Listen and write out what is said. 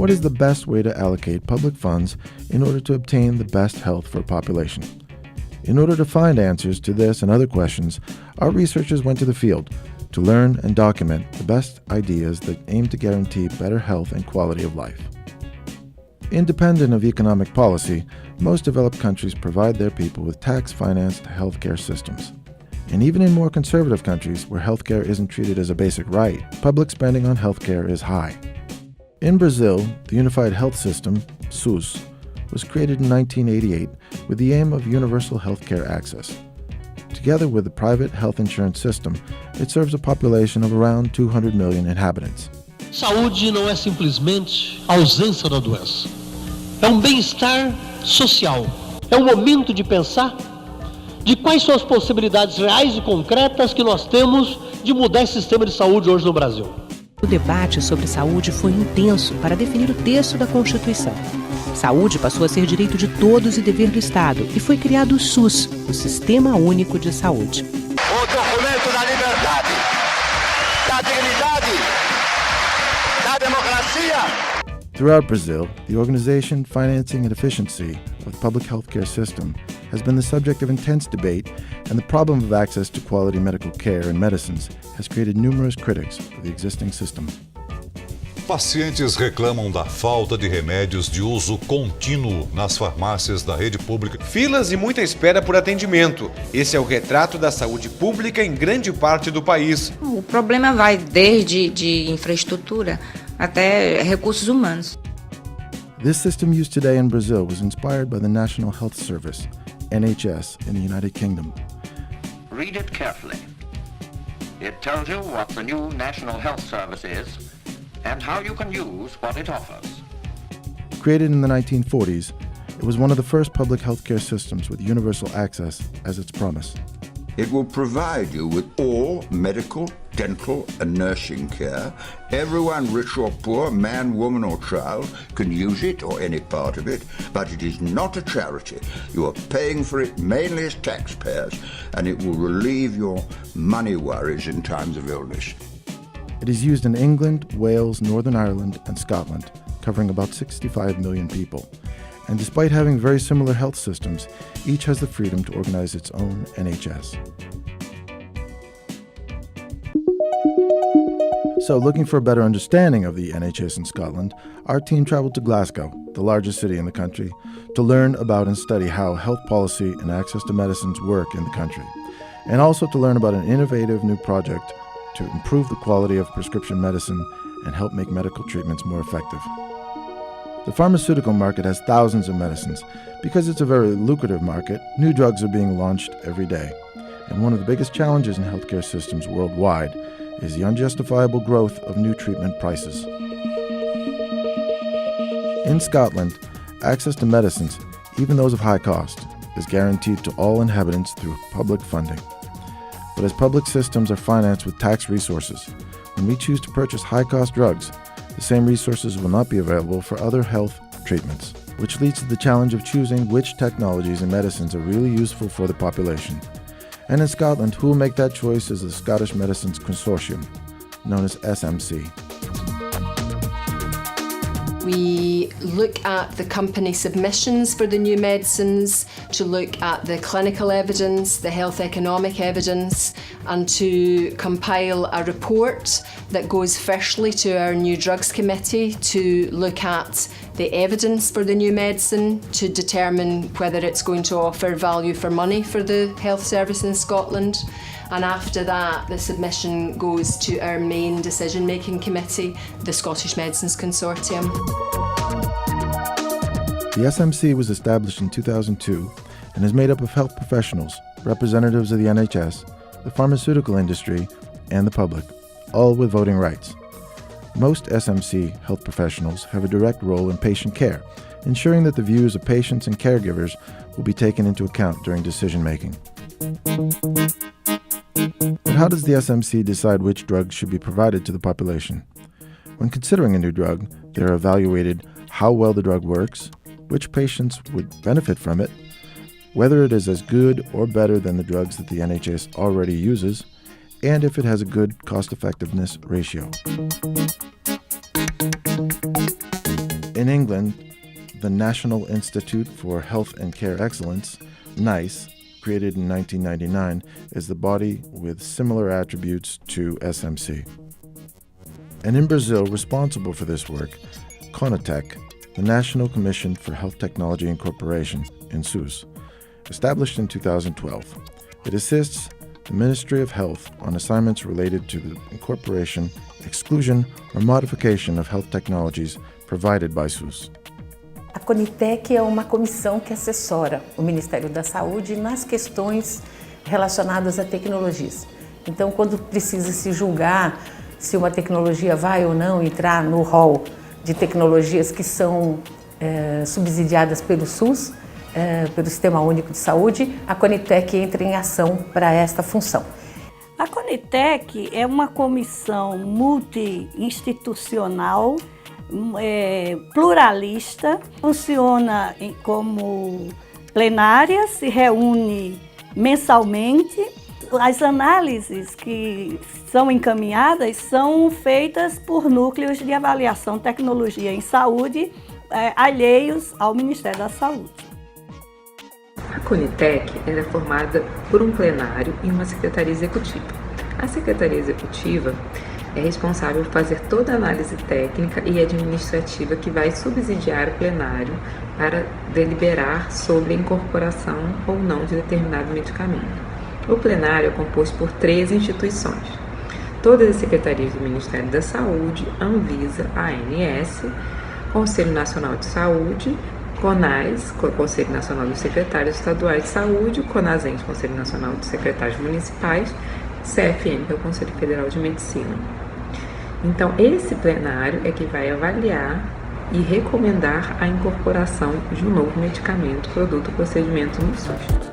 what is the best way to allocate public funds in order to obtain the best health for a population? In order to find answers to this and other questions, our researchers went to the field to learn and document the best ideas that aim to guarantee better health and quality of life. Independent of economic policy, most developed countries provide their people with tax-financed healthcare systems. And even in more conservative countries where healthcare isn't treated as a basic right, public spending on healthcare is high. In Brazil, the Unified Health System, SUS, was created in 1988 with the aim of universal healthcare access. Together with the private health insurance system, it serves a population of around 200 million inhabitants. Saúde não é simplesmente a ausência da doença. É bem-estar social. É momento de pensar de quais são as possibilidades reais e concretas que nós temos de mudar esse sistema de saúde hoje no Brasil. O debate sobre saúde foi intenso para definir o texto da Constituição. Saúde passou a ser direito de todos e dever do Estado e foi criado o SUS, o Sistema Único de Saúde. O documento da liberdade, da dignidade, da democracia. Throughout Brazil, the organization, financing, and efficiency of the public healthcare system has been the subject of intense debate, and the problem of access to quality medical care and medicines has created numerous critics of the existing system. Pacientes reclamam da falta de remédios de uso contínuo nas farmácias da rede pública. Filas e muita espera por atendimento. Esse é o retrato da saúde pública em grande parte do país. O problema vai desde de infraestrutura até recursos humanos. This system used today in Brazil was inspired by the National Health Service, NHS, in the United Kingdom. Read it carefully. It tells you what the new National Health Service is and how you can use what it offers. Created in the 1940s, it was one of the first public healthcare systems with universal access as its promise. It will provide you with all medical, dental, and nursing care. Everyone, rich or poor, man, woman, or child, can use it or any part of it, but it is not a charity. You are paying for it mainly as taxpayers, and it will relieve your money worries in times of illness. It is used in England, Wales, Northern Ireland, and Scotland, covering about 65 million people. And despite having very similar health systems, each has the freedom to organize its own NHS. So, looking for a better understanding of the NHS in Scotland, our team traveled to Glasgow, the largest city in the country, to learn about and study how health policy and access to medicines work in the country, and also to learn about an innovative new project to improve the quality of prescription medicine and help make medical treatments more effective. The pharmaceutical market has thousands of medicines. Because it's a very lucrative market, new drugs are being launched every day. And one of the biggest challenges in healthcare systems worldwide is the unjustifiable growth of new treatment prices. In Scotland, access to medicines, even those of high cost, is guaranteed to all inhabitants through public funding. But as public systems are financed with tax resources, when we choose to purchase high-cost drugs, the same resources will not be available for other health treatments, which leads to the challenge of choosing which technologies and medicines are really useful for the population. And in Scotland, who will make that choice is the Scottish Medicines Consortium, known as SMC. We look at the company submissions for the new medicines, to look at the clinical evidence, the health economic evidence, and to compile a report that goes firstly to our new drugs committee to look at the evidence for the new medicine to determine whether it's going to offer value for money for the health service in Scotland. And after that, the submission goes to our main decision-making committee, the Scottish Medicines Consortium. The SMC was established in 2002 and is made up of health professionals, representatives of the NHS, the pharmaceutical industry, and the public, all with voting rights. Most SMC health professionals have a direct role in patient care, ensuring that the views of patients and caregivers will be taken into account during decision-making. But how does the SMC decide which drugs should be provided to the population? When considering a new drug, they are evaluated how well the drug works, which patients would benefit from it, whether it is as good or better than the drugs that the NHS already uses, and if it has a good cost-effectiveness ratio. In England, the National Institute for Health and Care Excellence, NICE, created in 1999, is the body with similar attributes to SMC. And in Brazil, responsible for this work, CONATEC, the National Commission for Health Technology Incorporation, in SUS, established in 2012. It assists the Ministry of Health on assignments related to the incorporation, exclusion, or modification of health technologies provided by SUS. A CONITEC é uma comissão que assessora o Ministério da Saúde nas questões relacionadas a tecnologias. Então, quando precisa se julgar se uma tecnologia vai ou não entrar no rol de tecnologias que são subsidiadas pelo SUS, pelo Sistema Único de Saúde, a CONITEC entra em ação para esta função. A CONITEC é uma comissão multi-institucional, pluralista, funciona como plenária, se reúne mensalmente. As análises que são encaminhadas são feitas por núcleos de avaliação tecnologia em saúde, alheios ao Ministério da Saúde. A CONITEC é formada por um plenário e uma secretaria executiva. A secretaria executiva é responsável por fazer toda a análise técnica e administrativa que vai subsidiar o plenário para deliberar sobre a incorporação ou não de determinado medicamento. O plenário é composto por 3 instituições. Todas as secretarias do Ministério da Saúde, Anvisa, ANS, Conselho Nacional de Saúde, CONAS, Conselho Nacional dos Secretários Estaduais de Saúde, CONASENS, Conselho Nacional dos Secretários Municipais, CFM, que é o Conselho Federal de Medicina. Então, esse plenário é que vai avaliar e recomendar a incorporação de um novo medicamento, produto ou procedimento no SUS.